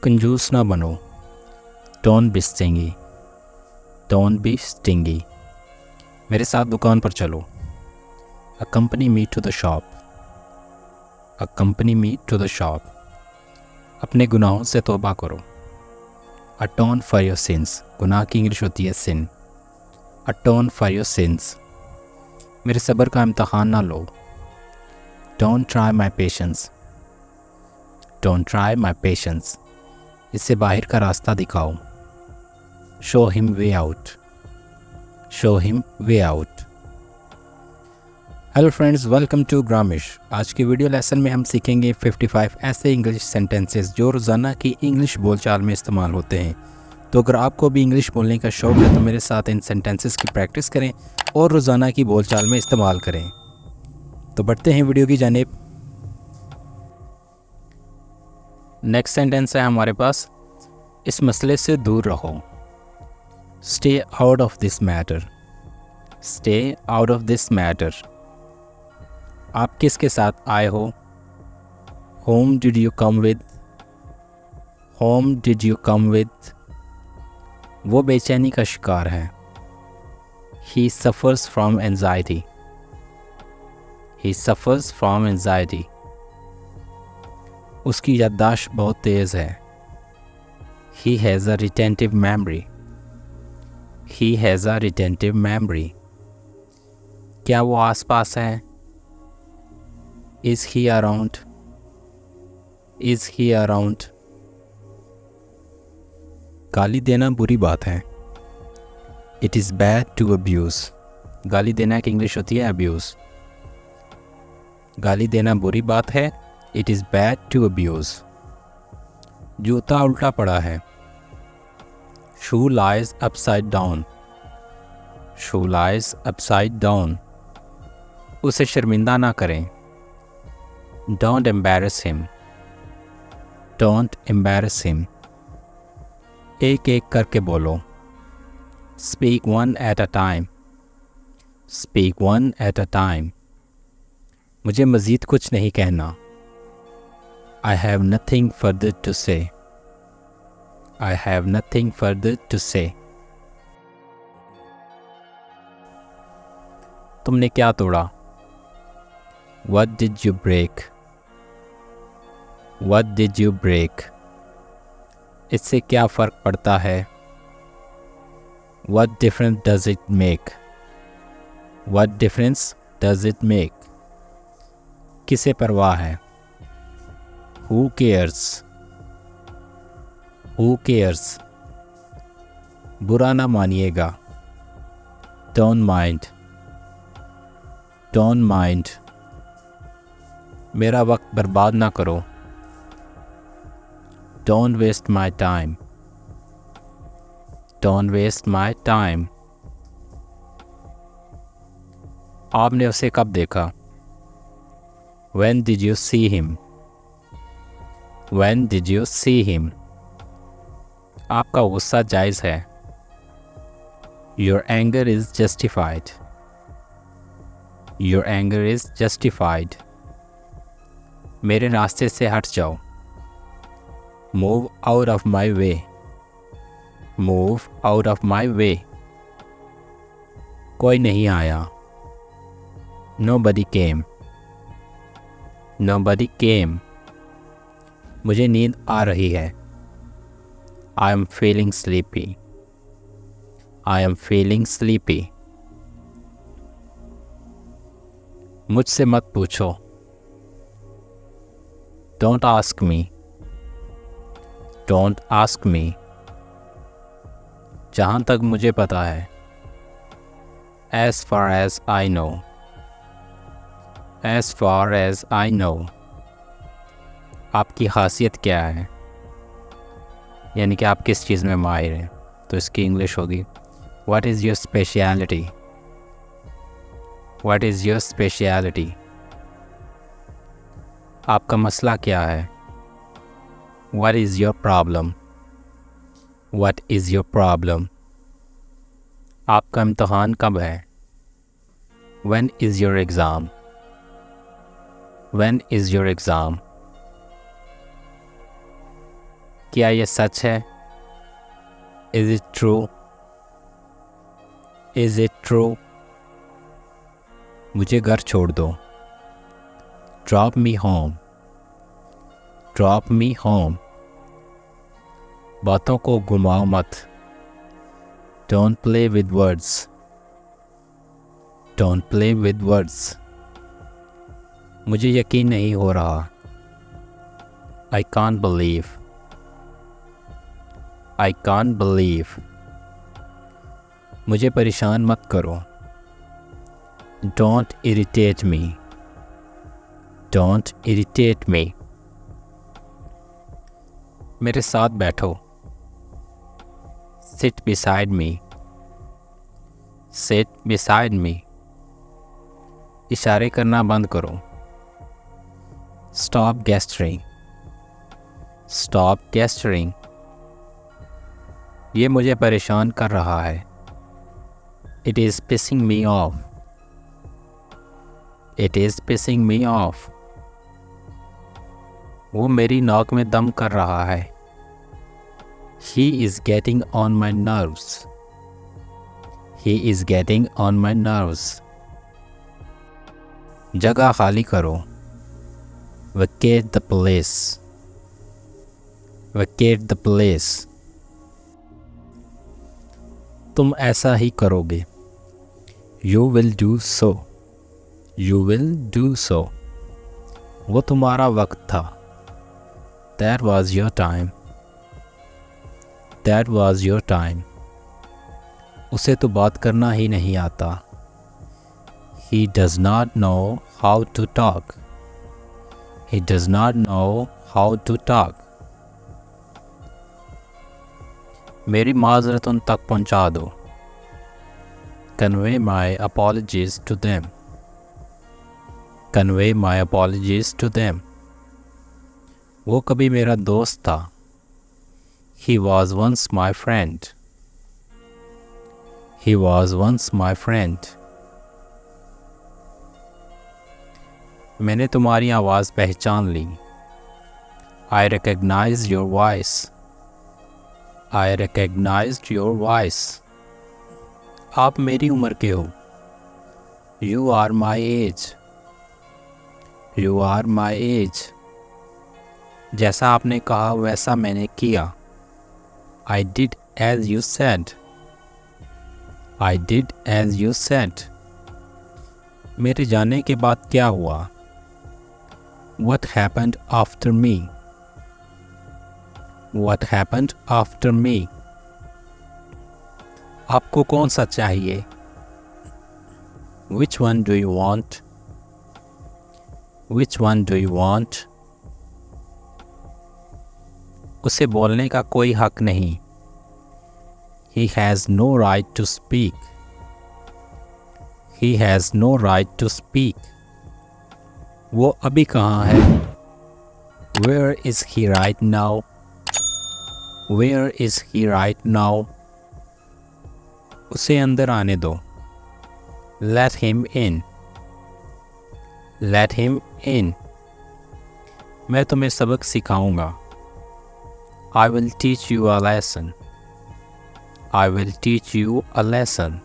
कंजूस ना बनो। Don't be stingy. Don't be stingy. मेरे साथ दुकान पर चलो। Accompany me to the shop. Accompany me to the shop. अपने गुनाहों से तौबा करो। Atone for your sins. गुनाह की इंग्लिश होती है sin. Atone for your sins. मेरे सब्र का इम्तहान ना लो। Don't try my patience. Don't try my patience. इससे बाहर का रास्ता दिखाओ। Show him way out. Show him way out. Hello friends, welcome to ग्रामिश। आज के वीडियो लेसन में हम सीखेंगे 55 ऐसे इंग्लिश सेंटेंसेस जो रोज़ाना की इंग्लिश बोलचाल में इस्तेमाल होते हैं। तो अगर आपको भी इंग्लिश बोलने का शौक़ है तो मेरे साथ इन सेंटेंसेस की प्रैक्टिस करें और रोज़ाना की बोलचाल में इस्तेमाल करें। तो बढ़ते हैं वीडियो की जानिब। नेक्स्ट सेंटेंस है हमारे पास, इस मसले से दूर रहो। Stay out of this matter. Stay out of this matter. आप किसके साथ आए हो? Whom did you come with. Whom did you come with. वो बेचैनी का शिकार है। He suffers from anxiety. He suffers from anxiety. उसकी याददाश्त बहुत तेज़ है। He has a retentive memory. He has a retentive memory. क्या वो आसपास है? Is he around. Is he around. गाली देना बुरी बात है। It is bad to abuse. गाली देना की इंग्लिश होती है अब्यूज़। गाली देना बुरी बात है। It is bad to abuse. जूता उल्टा पड़ा है। Shoe lies upside down. Shoe lies upside down. उसे शर्मिंदा ना करें। Don't embarrass him. Don't embarrass him. एक एक करके बोलो। Speak one at a time. Speak one at a time. मुझे मज़ीद कुछ नहीं कहना। I have nothing further to say. I have nothing further to say. तुमने क्या तोड़ा? What did you break? What did you break? इससे क्या फ़र्क पड़ता है? What difference does it make? What difference does it make? किसे परवाह है? Who cares? Who cares? बुरा ना मानिएगा। Don't mind. Don't mind. मेरा वक्त बर्बाद ना करो। Don't waste my time. Don't waste my time. आपने उसे कब देखा? When did you see him? When did you see him? आपका गुस्सा जायज़ है। Your anger is justified. Your anger is justified. मेरे रास्ते से हट जाओ। Move out of my way. Move out of my way. कोई नहीं आया। Nobody came. Nobody came. मुझे नींद आ रही है। I am feeling sleepy. I am feeling sleepy. मुझसे मत पूछो। Don't ask me. Don't ask me. जहाँ तक मुझे पता है। As far as I know. As far as I know. आपकी खासियत क्या है? यानी कि आप किस चीज़ में माहिर हैं। तो इसकी इंग्लिश होगी What is your speciality? What is your speciality? आपका मसला क्या है? What is your problem? What is your problem? आपका इम्तहान कब है? When is your exam? When is your exam? क्या ये सच है? Is it true? Is it true? मुझे घर छोड़ दो. Drop me home. Drop me home. बातों को घुमाओ मत. Don't play with words. Don't play with words. मुझे यकीन नहीं हो रहा. I can't believe. I can't believe. मुझे परेशान मत करो. Don't irritate me. Don't irritate me. मेरे साथ बैठो. Sit beside me. Sit beside me. इशारे करना बंद करो. Stop gesturing. Stop gesturing. ये मुझे परेशान कर रहा है. It is pissing me off. It is pissing me off. वो मेरी नाक में दम कर रहा है. He is getting on my nerves. He is getting on my nerves. जगह खाली करो. Vacate the place. Vacate the place. तुम ऐसा ही करोगे. You will do so. You will do so. वो तुम्हारा वक्त था. That was your time. That was your time. उसे तो बात करना ही नहीं आता. He does not know how to talk. He does not know how to talk. मेरी माज़रत उन तक पहुंचा दो. Convey my apologies to them. Convey my apologies to them. वो कभी मेरा दोस्त था. He was once my friend. He was once my friend. मैंने तुम्हारी आवाज़ पहचान ली. I recognized your voice. I recognized your voice. आप मेरी उम्र के हो. You are my age. You are my age. जैसा आपने कहा वैसा मैंने किया. I did as you said. I did as you said. मेरे जाने के बाद क्या हुआ? What happened after me? What happened after me? आपको कौन सा चाहिए? Which one do you want? Which one do you want? उसे बोलने का कोई हक नहीं. He has no right to speak. He has no right to speak. वो अभी कहाँ है? Where is he right now? Where is he right now? उसे अंदर आने दो. Let him in. Let him in. मैं तुम्हें सबक सिखाऊंगा. I will teach you a lesson. I will teach you a lesson.